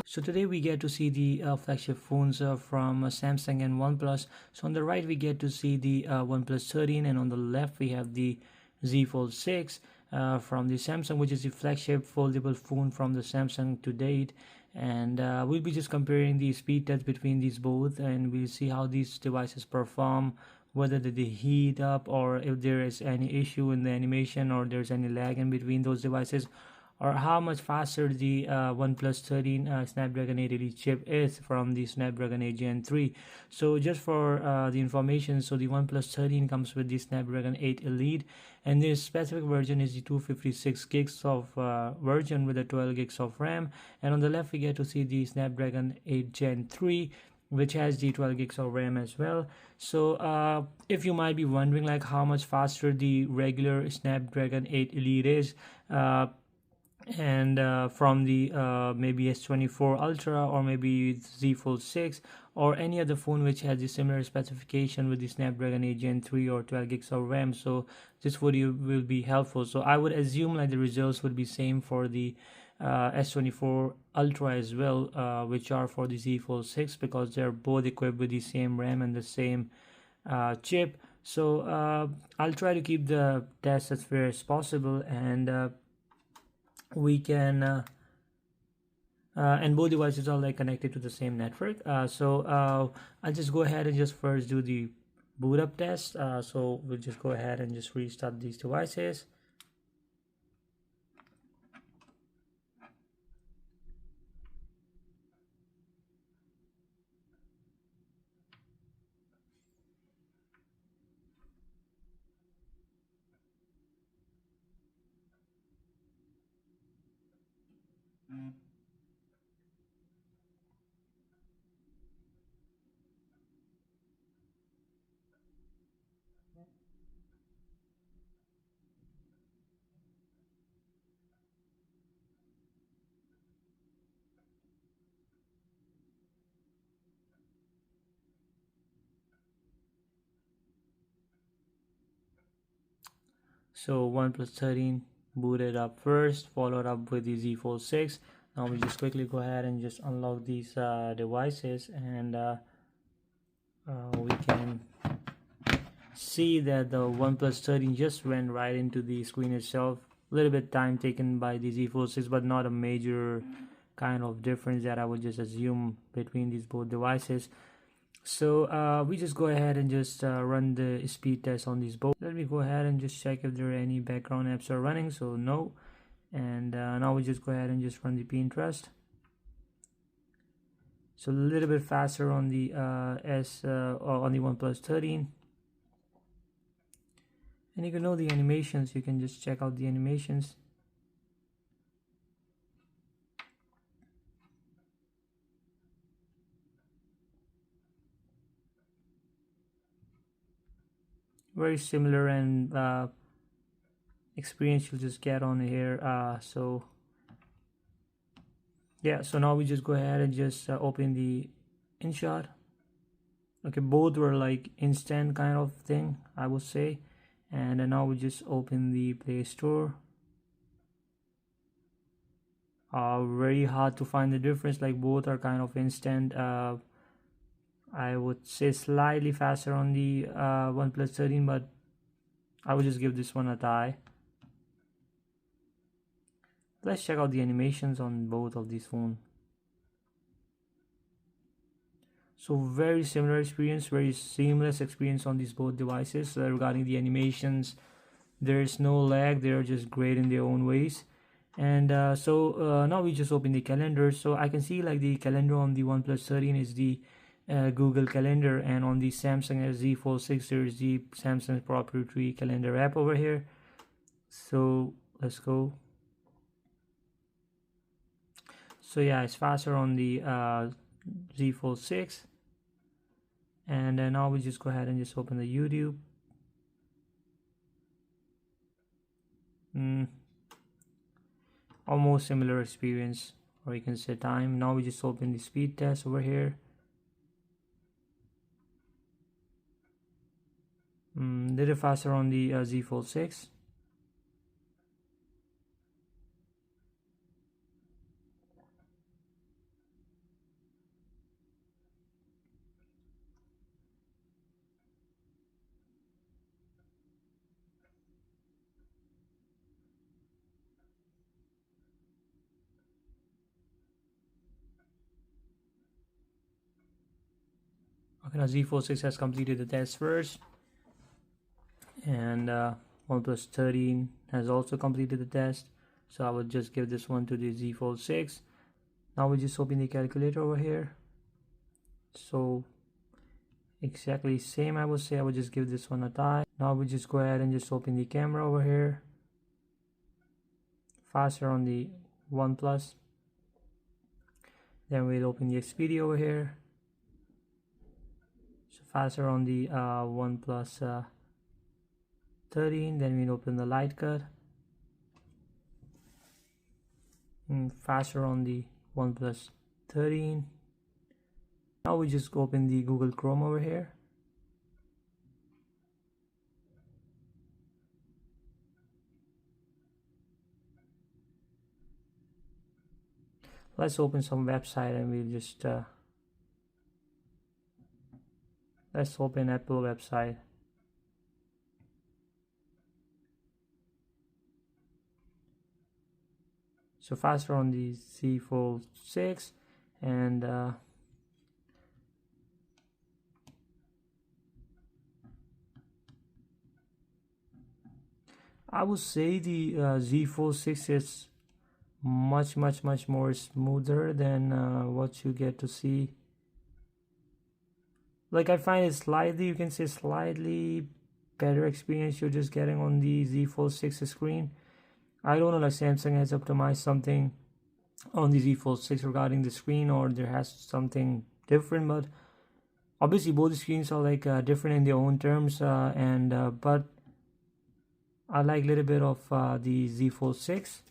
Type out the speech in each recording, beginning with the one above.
So today we get to see the flagship phones from Samsung and OnePlus. So on the right we get to see the OnePlus 13, and on the left we have the Z Fold 6 from the Samsung, which is the flagship foldable phone from the Samsung to date. And we'll be just comparing the speed test between these both, and we'll see how these devices perform, whether they heat up, or if there is any issue in the animation, or there's any lag in between those devices, or how much faster the OnePlus 13 Snapdragon 8 Elite chip is from the Snapdragon 8 Gen 3. So just for the information, so the OnePlus 13 comes with the Snapdragon 8 Elite, and this specific version is the 256 gigs of version with a 12 gigs of RAM. And on the left we get to see the Snapdragon 8 Gen 3, which has the 12 gigs of RAM as well. So if you might be wondering like how much faster the regular Snapdragon 8 Elite is, and from the maybe S24 Ultra, or maybe Z Fold 6, or any other phone which has a similar specification with the Snapdragon 8 Gen 3 or 12 gigs of RAM. So this video will be helpful. So I would assume like the results would be same for the S24 Ultra as well, which are for the Z Fold 6, because they're both equipped with the same RAM and the same chip. So I'll try to keep the test as fair as possible, and we can and both devices are like connected to the same network. So I'll just go ahead and just first do the boot up test. So we'll just go ahead and just restart these devices. So OnePlus 13 booted up first, followed up with the Z Fold 6. Now we just quickly go ahead and just unlock these devices, and we can see that the OnePlus 13 just went right into the screen itself. A little bit time taken by the Z Fold 6, but not a major kind of difference that I would just assume between these both devices. So we just go ahead and just run the speed test on these both. Let me go ahead and just check if there are any background apps are running. So no. And now we just go ahead and just run the Pinterest. So a little bit faster on the on the OnePlus 13. And you can know the animations. You can just check out the animations. Very similar and experience you'll just get on here. So yeah, so now we just go ahead and just open the InShot. Okay, both were like instant kind of thing, I would say. And now we just open the Play Store. Very hard to find the difference, like both are kind of instant. I would say slightly faster on the OnePlus 13, but I would just give this one a try. Let's check out the animations on both of these phones. So very similar experience, very seamless experience on these both devices. Regarding the animations, there is no lag, they are just great in their own ways. And now we just open the calendar. So I can see like the calendar on the OnePlus 13 is the Google Calendar, and on the Samsung Z Fold 6 there is the Samsung proprietary calendar app over here. So let's go. So yeah, it's faster on the Z Fold 6. And now we just go ahead and just open the YouTube. Almost similar experience, or you can say time. Now we just open the speed test over here. little faster on the Z Fold 6. Okay, now Z Fold 6 has completed the test first, and OnePlus 13 has also completed the test. So I will just give this one to the Z Fold 6. Now we just open the calculator over here. So exactly same, I would say I would just give this one a tie. Now we just go ahead and just open the camera over here. Faster on the OnePlus. Then we'll open the XPD over here. So faster on the OnePlus 13. Then we'll open the light cut. And faster on the OnePlus 13. Now we just open the Google Chrome over here. Let's open some website and we'll just let's open Apple website. So faster on the Z Fold 6, and I would say the Z Fold 6 is much more smoother than what you get to see. Like, I find it slightly, you can say slightly better experience you're just getting on the Z Fold 6 screen. I don't know, like Samsung has optimized something on the Z Fold 6 regarding the screen, or there has something different, but obviously both the screens are like different in their own terms, but I like a little bit of the Z Fold 6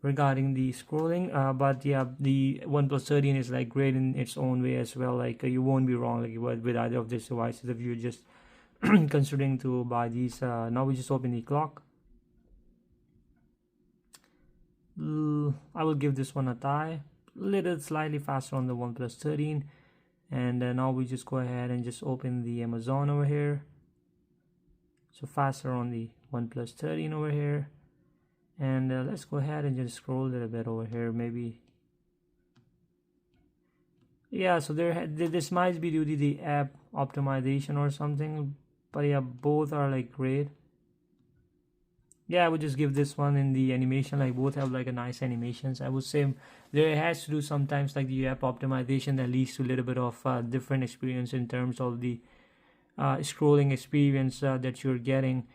regarding the scrolling, but yeah, the OnePlus 13 is like great in its own way as well. Like you won't be wrong like with either of these devices if you're just considering to buy these. Now we just open the clock. I will give this one a tie, little slightly faster on the OnePlus 13. And now we just go ahead and just open the Amazon over here. So faster on the OnePlus 13 over here. And let's go ahead and just scroll a little bit over here, maybe. Yeah, so this might be due to the app optimization or something, but yeah, both are like great. Yeah, I would just give this one in the animation, like both have like a nice animations. I would say there has to do sometimes like the app optimization that leads to a little bit of different experience in terms of the scrolling experience that you're getting,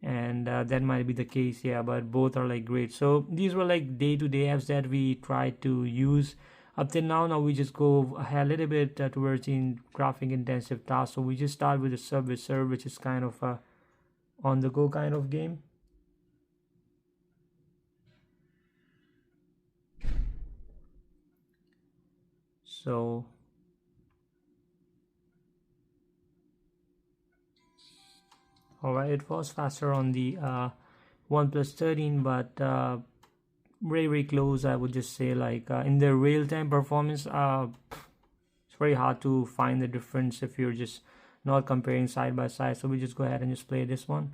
and that might be the case. Yeah, but both are like great. So these were like day-to-day apps that we tried to use up till now. Now we just go a little bit towards the graphic intensive task. So we just start with the Subway Surf, which is kind of a on the go kind of game. So alright, it was faster on the OnePlus 13, but very close, I would just say. Like in the real-time performance, it's very hard to find the difference if you're just not comparing side by side. So we just go ahead and just play this one.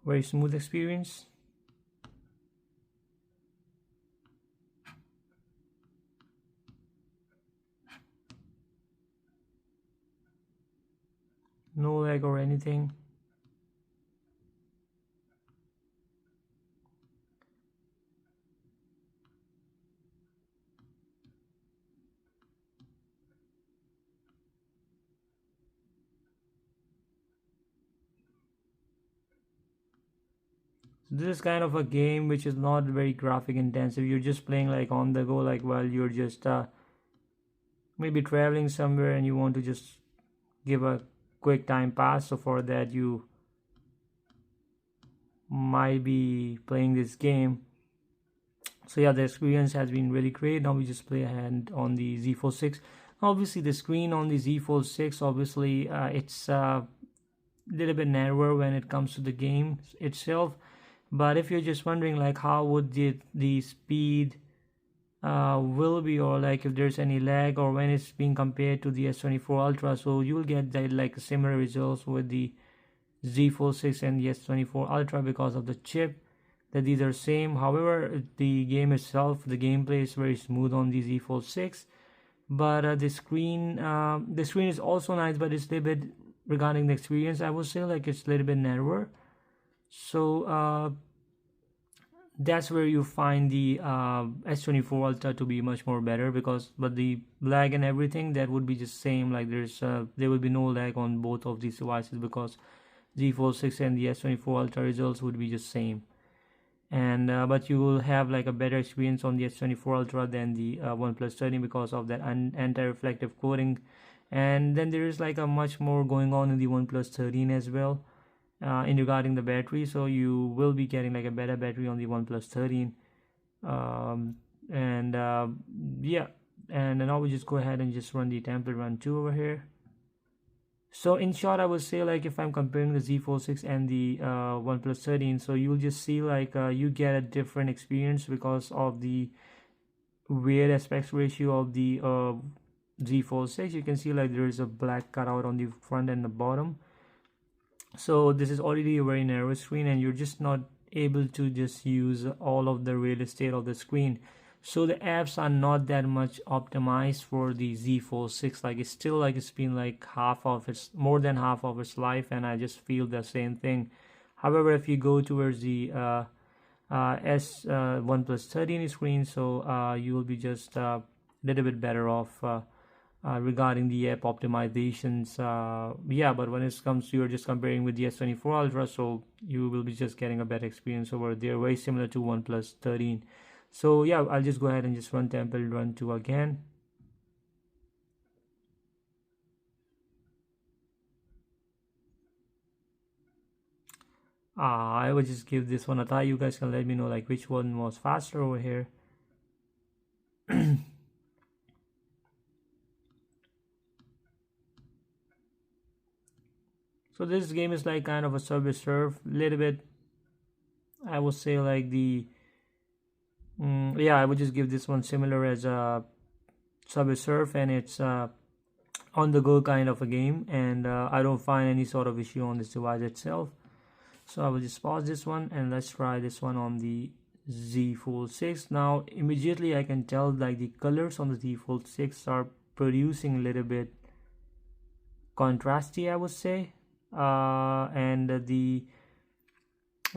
Very smooth experience. No lag or anything. This is kind of a game which is not very graphic intensive. You're just playing like on the go, like while you're just maybe traveling somewhere and you want to just give a quick time pass. So for that you might be playing this game. So yeah, the experience has been really great. Now we just play ahead on the Z Fold 6. Obviously the screen on the Z Fold 6, obviously it's little bit narrower when it comes to the game itself. But if you're just wondering like how would the speed will be, or like if there's any lag, or when it's being compared to the S24 Ultra, so you'll get that like similar results with the Z Fold 6 and the S24 Ultra because of the chip, that these are same. However, the game itself, the gameplay is very smooth on the Z Fold 6, but the screen is also nice, but it's a little bit, regarding the experience, I would say like it's a little bit narrower. So that's where you find the S24 Ultra to be much more better, because but the lag and everything, that would be just same, like there will be no lag on both of these devices, because Z Fold 6 and the S24 Ultra results would be just same. And but you will have like a better experience on the S24 Ultra than the OnePlus 13 because of that anti-reflective coating. And then there is like a much more going on in the OnePlus 13 as well, in regarding the battery. So you will be getting like a better battery on the OnePlus 13. And yeah, and now we just go ahead and just run the Temple Run 2 over here. So in short, I would say like if I'm comparing the Z Fold 6 and the OnePlus 13, so you'll just see like you get a different experience because of the weird aspect ratio of the Z Fold 6. You can see like there is a black cutout on the front and the bottom. So this is already a very narrow screen, and you're just not able to just use all of the real estate of the screen. So the apps are not that much optimized for the Z Fold 6. Like it's still like it's been like more than half of its life, and I just feel the same thing. However, if you go towards the OnePlus 13 screen, so you will be just a little bit better off regarding the app optimizations. Yeah, but when it comes to, you're just comparing with the S24 Ultra, so you will be just getting a better experience over there, very similar to OnePlus 13. So yeah, I'll just go ahead and just run Temple Run 2 again. I will just give this one a try. You guys can let me know like which one was faster over here. So this game is like kind of a Subway Surf, little bit. I would say like yeah, I would just give this one similar as a Subway Surf, and it's on the go kind of a game, and I don't find any sort of issue on this device itself. So I will just pause this one, and let's try this one on the Z Fold 6. Now immediately I can tell like the colors on the Z Fold 6 are producing a little bit contrasty, I would say, and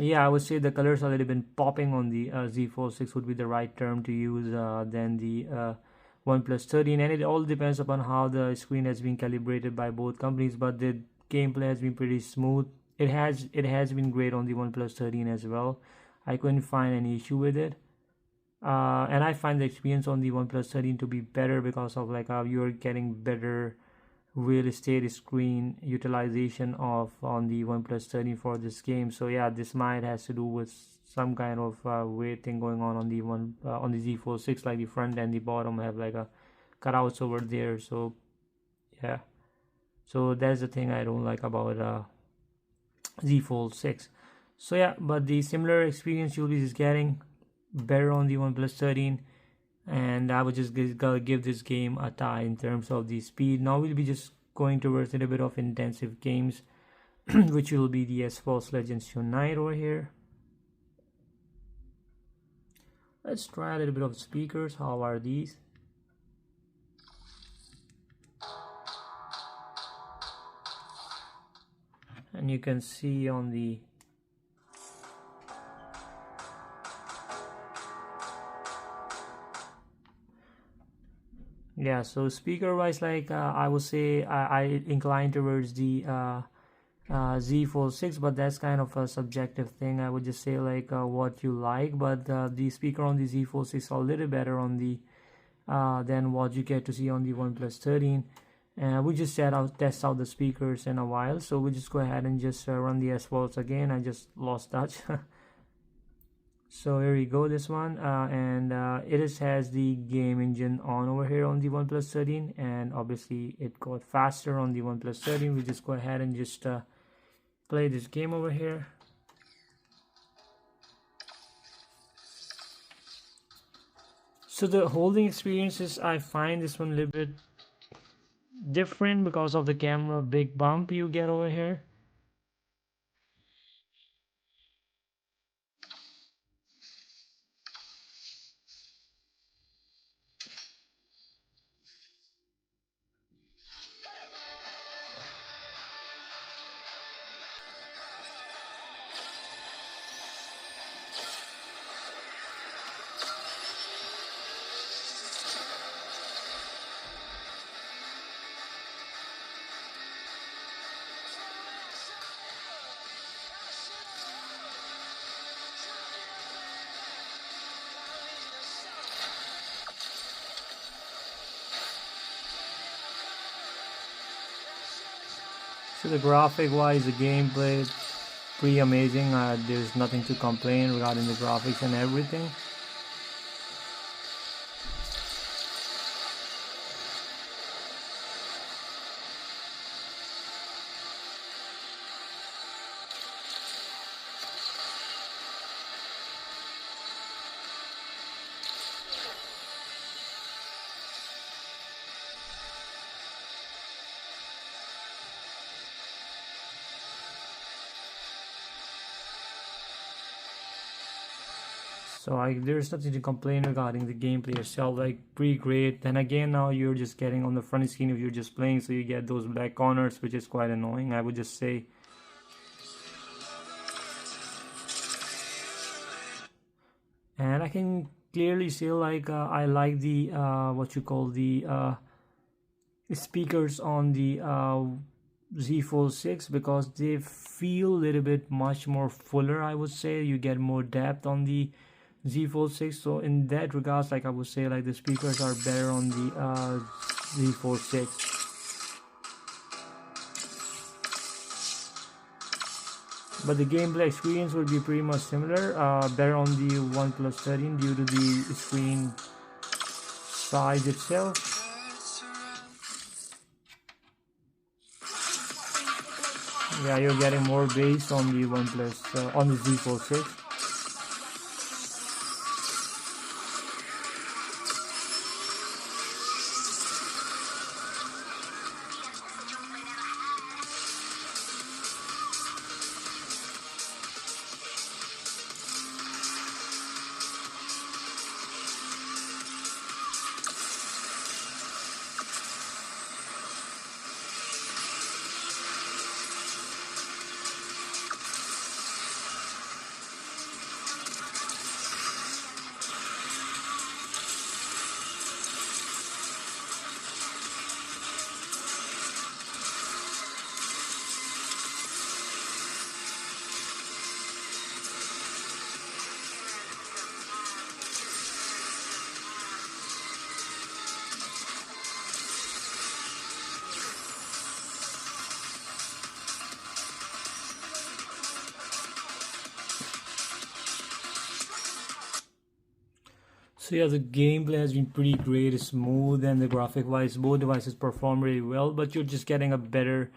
I would say the colors are a little bit popping on the Z Fold 6 would be the right term to use than the OnePlus 13, and it all depends upon how the screen has been calibrated by both companies, but the gameplay has been pretty smooth. It has been great on the OnePlus 13 as well. I couldn't find any issue with it, and I find the experience on the OnePlus 13 to be better because of like you're getting better real estate screen utilization of on the OnePlus 13 for this game. So yeah, this might has to do with some kind of weird thing going on the on the Z Fold 6, like the front and the bottom have like a cutouts over there. So yeah, so that's the thing I don't like about Z Fold 6. So yeah, but the similar experience you'll be just getting better on the OnePlus 13, and I would just give this game a try in terms of the speed. Now we'll be just going towards a little bit of intensive games which will be the S-Force Legends Unite over here. Let's try a little bit of speakers. How are these? And you can see on the yeah, so speaker wise, like I would say I incline towards the Z Fold 6, but that's kind of a subjective thing. I would just say like what you like, but the speaker on the Z Fold 6 are a little better on the than what you get to see on the OnePlus 13. We just test out the speakers in a while, so we just go ahead and just run the S-Volts again. I just lost touch. So here we go, this one, and has the game engine on over here on the OnePlus 13, and obviously it got faster on the OnePlus 13. We just go ahead and just play this game over here. So the holding experiences, I find this one a little bit different because of the camera big bump you get over here. So the graphic wise, the gameplay, pretty amazing. There's nothing to complain regarding the graphics and everything. So there's nothing to complain regarding the gameplay itself, like pretty great. Then again, now you're just getting on the front screen if you're just playing, so you get those black corners, which is quite annoying, I would just say. And I can clearly see like I like the what you call the speakers on the Z Fold 6 because they feel a little bit much more fuller, I would say. You get more depth on the Z Fold 6, so in that regards, like I would say, like the speakers are better on the Z Fold 6. But the gameplay experience will be pretty much similar, better on the OnePlus 13 due to the screen size itself. Yeah, you're getting more bass on the OnePlus, on the Z Fold 6. So yeah, the gameplay has been pretty great, smooth, and the graphic wise, both devices perform really well. But you're just getting a better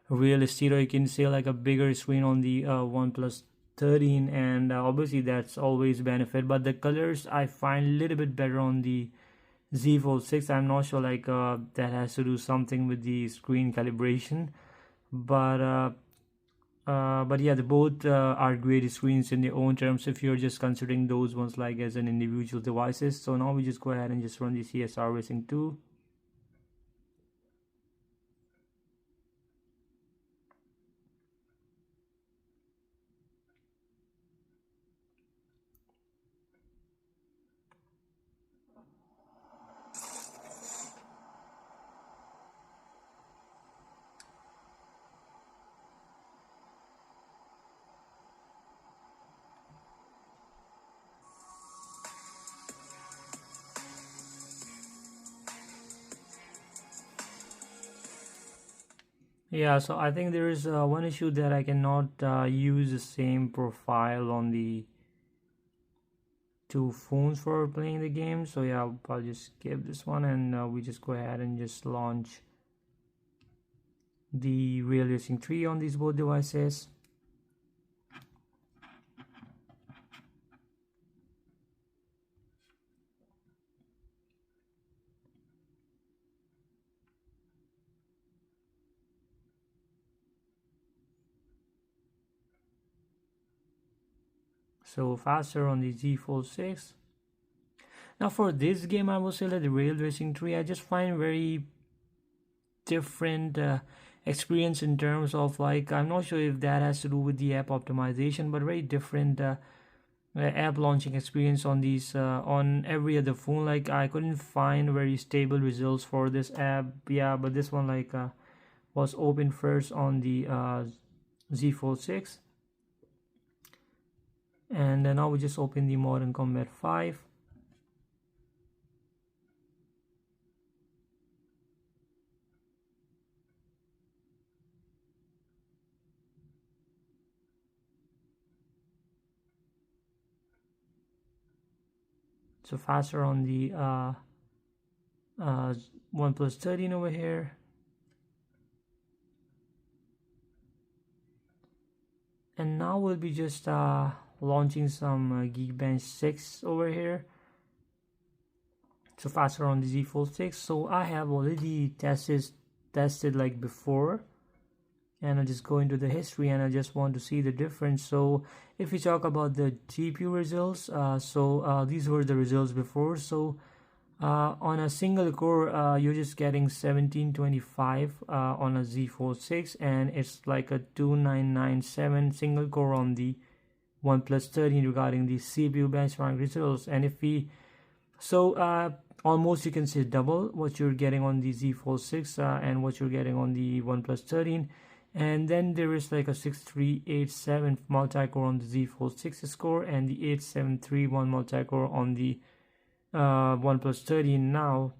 realistic, or you can say like a bigger screen on the OnePlus 13, and obviously that's always benefit. But the colors I find a little bit better on the Z Fold 6. I'm not sure like that has to do something with the screen calibration, but yeah, the both are great screens in their own terms if you're just considering those ones like as an individual devices. So now we just go ahead and just run the CSR Racing 2. Yeah, so I think there is one issue that I cannot use the same profile on the two phones for playing the game. So yeah, I'll just skip this one, and we just go ahead and just launch the Real Racing 3 on these both devices. So faster on the Z Fold 6. Now for this game, I will say that the Rail Racing 3, I just find very different experience in terms of, like, I'm not sure if that has to do with the app optimization, but very different app launching experience on these on every other phone. Like I couldn't find very stable results for this app. Yeah, but this one like was open first on the Z Fold 6, and now we just open the Modern Combat 5. So faster on the OnePlus 13 over here. And now we'll be just launching some Geekbench 6 over here. So faster on the Z Fold 6. So I have already tested like before, and I just go into the history and I just want to see the difference. So if we talk about the GPU results, these were the results before. So on a single core, you're just getting 1725 on a Z Fold 6, and it's like a 2997 single core on the OnePlus 13 regarding the CPU benchmark results. And if we almost you can say double what you're getting on the Z Fold 6 and what you're getting on the OnePlus 13. And then there is like a 6387 multi-core on the Z Fold 6 score, and the 8731 multi-core on the OnePlus 13. Now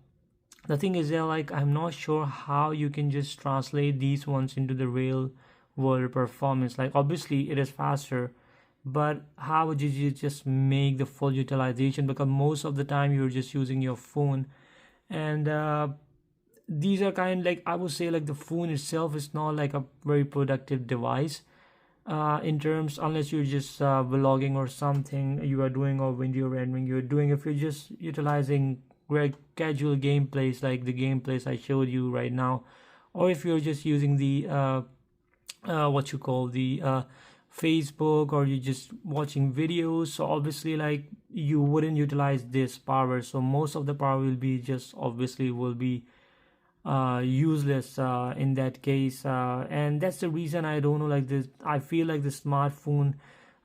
the thing is that, like, I'm not sure how you can just translate these ones into the real world performance. Like obviously it is faster, but how would you just make the full utilization, because most of the time you're just using your phone. And these are kind of like, I would say, like the phone itself is not like a very productive device in terms, unless you're just vlogging or something you are doing, or video rendering you're doing. If you're just utilizing very casual gameplays like the gameplays I showed you right now, or if you're just using the what you call the Facebook, or you're just watching videos, so obviously like you wouldn't utilize this power. So most of the power will be just obviously will be useless in that case, and that's the reason I don't know, like this, I feel like the smartphone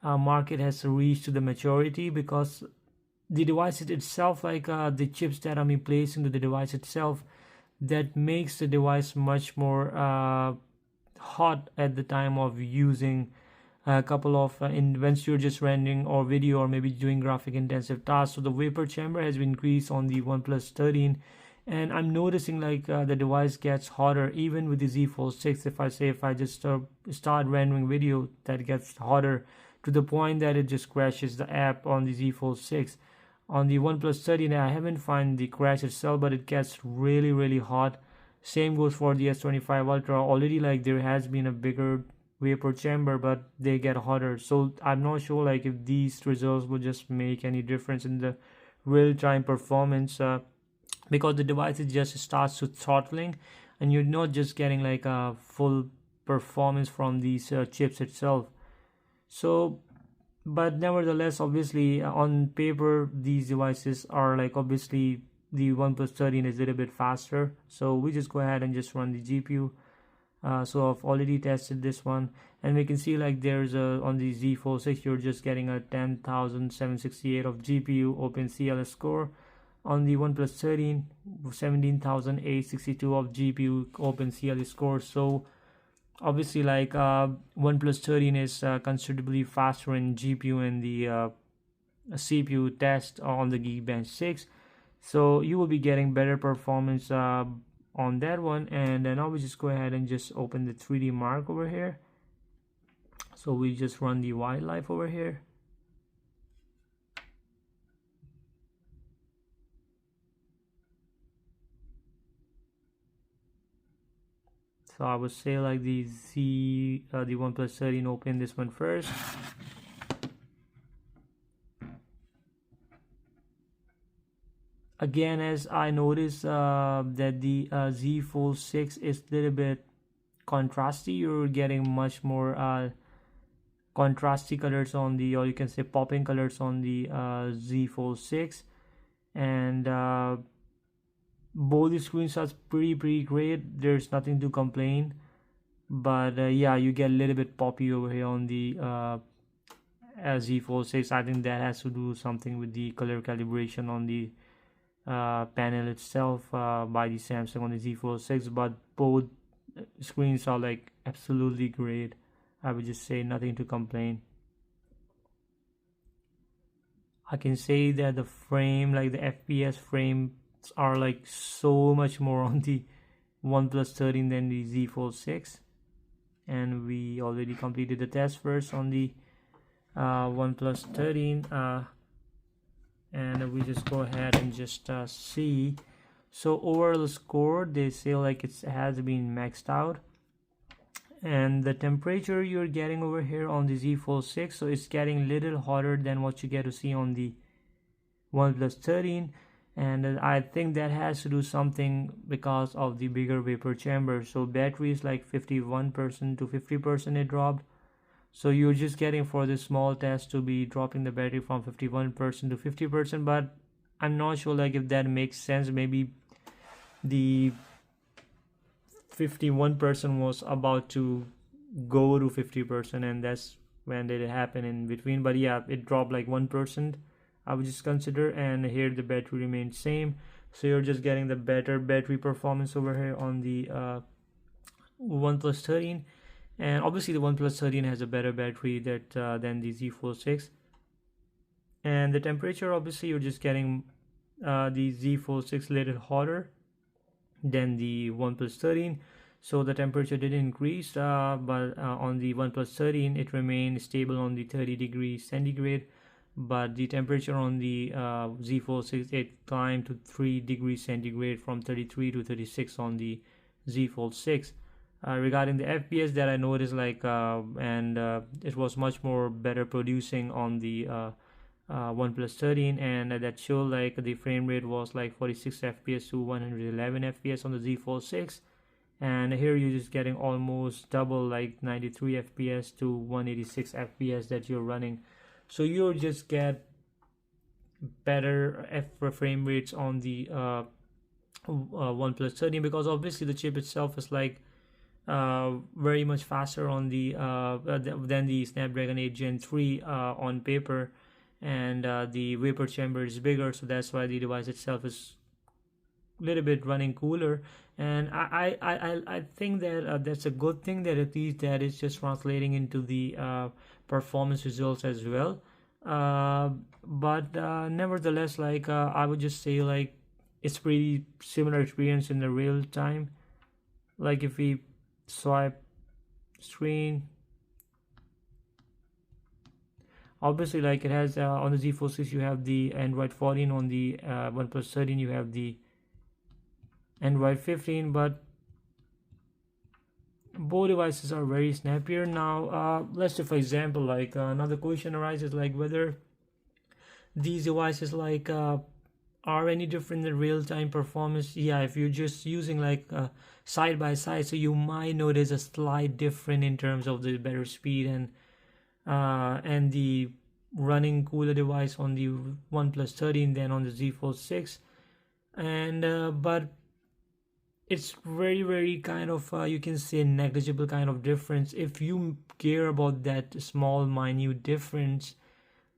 market has reached to the maturity, because the device itself, like the chips that are being placed into the device itself, that makes the device much more hot at the time of using a couple of once you're just rendering or video, or maybe doing graphic intensive tasks. So the vapor chamber has been increased on the OnePlus 13, and I'm noticing like the device gets hotter even with the Z Fold 6. If I just start rendering video, that gets hotter to the point that it just crashes the app on the Z Fold 6. On the OnePlus 13, I haven't found the crash itself, but it gets really hot. Same goes for the S25 Ultra. Already like there has been a bigger vapor chamber, but they get hotter. So I'm not sure like if these results will just make any difference in the real-time performance, because the device just starts to throttling, and you're not just getting like a full performance from these chips itself. So but nevertheless, obviously on paper these devices are like, obviously the OnePlus 13 is a little bit faster. So we just go ahead and just run the GPU. So I've already tested this one, and we can see like there's a, on the Z Fold 6 you're just getting a 10,768 of GPU OpenCL score. On the OnePlus 13, 17,862 of GPU OpenCL score. So obviously like OnePlus 13 is considerably faster in GPU and the CPU test on the Geekbench 6. So you will be getting better performance on that one. And then now we just go ahead and just open the 3D Mark over here. So we just run the wildlife over here. So I would say like the OnePlus 13, open this one first. Again, as I noticed that the Z Fold 6 is a little bit contrasty. You're getting much more contrasty colors on the, or you can say popping colors on the Z Fold 6, and both the screenshots pretty great. There's nothing to complain, but yeah, you get a little bit poppy over here on the Z Fold 6. I think that has to do something with the color calibration on the panel itself by the Samsung on the Z Fold 6, but both screens are like absolutely great. I would just say nothing to complain. I can say that the frame, like the FPS frames, are like so much more on the OnePlus 13 than the Z Fold 6, and we already completed the test first on the OnePlus 13, and we just go ahead and just see. So overall score, they say like it has been maxed out, and the temperature you're getting over here on the Z Fold 6, so it's getting a little hotter than what you get to see on the OnePlus 13, and I think that has to do something because of the bigger vapor chamber. So battery is like 51% to 50% it dropped, so you're just getting for this small test to be dropping the battery from 51% to 50%, but I'm not sure like if that makes sense. Maybe the 51% was about to go to 50%, and that's when did it happen in between. But yeah, it dropped like 1%, I would just consider, and here the battery remains same. So you're just getting the better battery performance over here on the OnePlus 13, and obviously the OnePlus 13 has a better battery than the Z Fold 6. And the temperature, obviously you're just getting the Z Fold 6 a little hotter than the OnePlus 13, so the temperature did increase, but on the OnePlus 13 it remained stable on the 30 degrees centigrade, but the temperature on the Z Fold 6, it climbed to 3 degrees centigrade from 33 to 36 on the Z Fold 6. Regarding the FPS, that I noticed like it was much more better producing on the OnePlus 13, and that showed like the frame rate was like 46 FPS to 111 FPS on the Z Fold 6, and here you're just getting almost double, like 93 FPS to 186 FPS that you're running. So you'll just get better frame rates on the OnePlus 13, because obviously the chip itself is like very much faster on the than the Snapdragon 8 Gen 3 on paper, and the vapor chamber is bigger, so that's why the device itself is a little bit running cooler. And I think that that's a good thing, that at least that is just translating into the performance results as well. But nevertheless, like I would just say like it's pretty similar experience in the real time. Like if we swipe screen, obviously like it has on the Z Fold 6 you have the Android 14, on the OnePlus 13 you have the Android 15, but both devices are very snappier. Now let's say for example like another question arises, like whether these devices like are any different in real-time performance. Yeah, if you're just using like side by side, so you might notice a slight difference in terms of the better speed and the running cooler device on the OnePlus 13 than on the Z Fold 6, and but it's very kind of you can say negligible kind of difference. If you care about that small minute difference,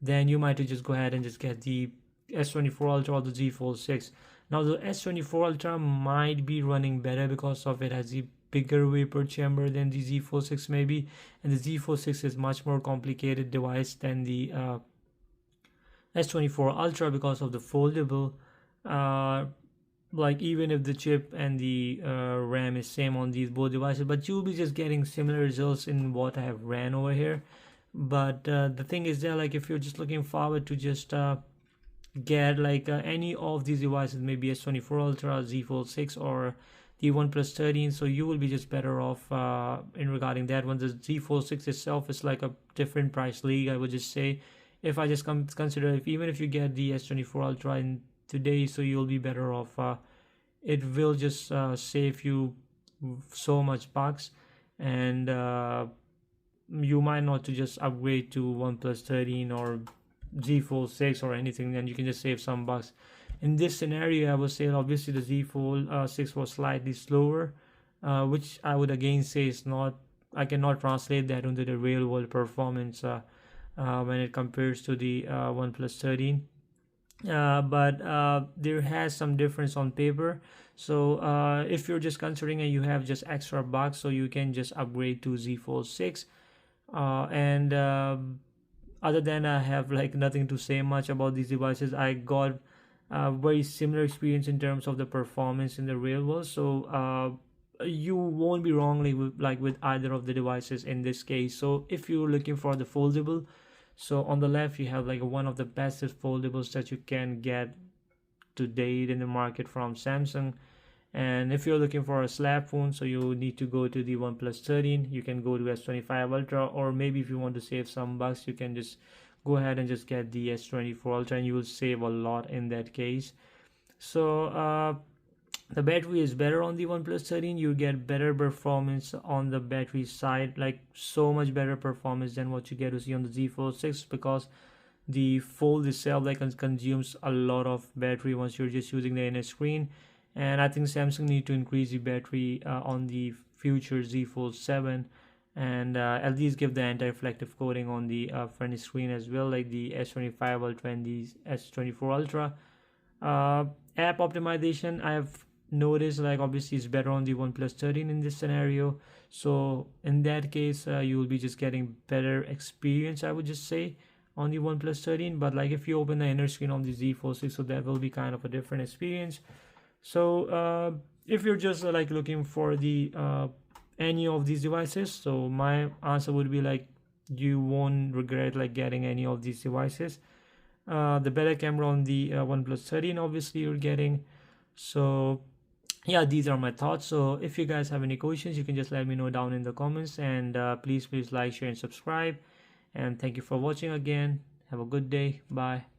then you might just go ahead and just get the S24 Ultra or the Z Fold 6. Now the S24 Ultra might be running better because of it has a bigger vapor chamber than the Z Fold 6 maybe, and the Z Fold 6 is much more complicated device than the S24 Ultra because of the foldable. Like even if the chip and the RAM is same on these both devices, but you'll be just getting similar results in what I have ran over here. But the thing is that like if you're just looking forward to just get like any of these devices, maybe S24 Ultra, Z Fold 6, or the OnePlus 13, so you will be just better off in regarding that one. The Z Fold 6 itself is like a different price league, I would just say. If I just consider, if even if you get the S24 Ultra in today, so you'll be better off. It will just save you so much bucks, and you might not to just upgrade to OnePlus 13 or Z Fold 6 or anything, then you can just save some bucks. In this scenario, I would say obviously the Z Fold 6 was slightly slower, which I would again say is not, I cannot translate that into the real world performance when it compares to the OnePlus 13. But there has some difference on paper. So if you're just considering and you have just extra bucks, so you can just upgrade to Z Fold 6. And other than, I have like nothing to say much about these devices. I got a very similar experience in terms of the performance in the real world, so you won't be wrongly with either of the devices in this case. So if you're looking for the foldable, so on the left you have like one of the best foldables that you can get to date in the market from Samsung. And if you're looking for a slab phone, so you need to go to the OnePlus 13. You can go to S25 Ultra, or maybe if you want to save some bucks, you can just go ahead and just get the S24 Ultra, and you will save a lot in that case. So the battery is better on the OnePlus 13. You get better performance on the battery side, like so much better performance than what you get to see on the Z Fold 6, because the fold itself like consumes a lot of battery once you're just using the inner screen. And I think Samsung need to increase the battery on the future Z Fold 7, and at least give the anti-reflective coating on the front screen as well, like the S25 Ultra and the S24 Ultra. App optimization, I have noticed like obviously it's better on the OnePlus 13 in this scenario. So in that case, you will be just getting better experience, I would just say, on the OnePlus 13. But like if you open the inner screen on the Z Fold 6, so that will be kind of a different experience. So if you're just like looking for the any of these devices, so my answer would be like you won't regret like getting any of these devices. The better camera on the OnePlus 13 obviously you're getting. So yeah, these are my thoughts. So if you guys have any questions, you can just let me know down in the comments, and please like, share and subscribe, and thank you for watching again. Have a good day. Bye.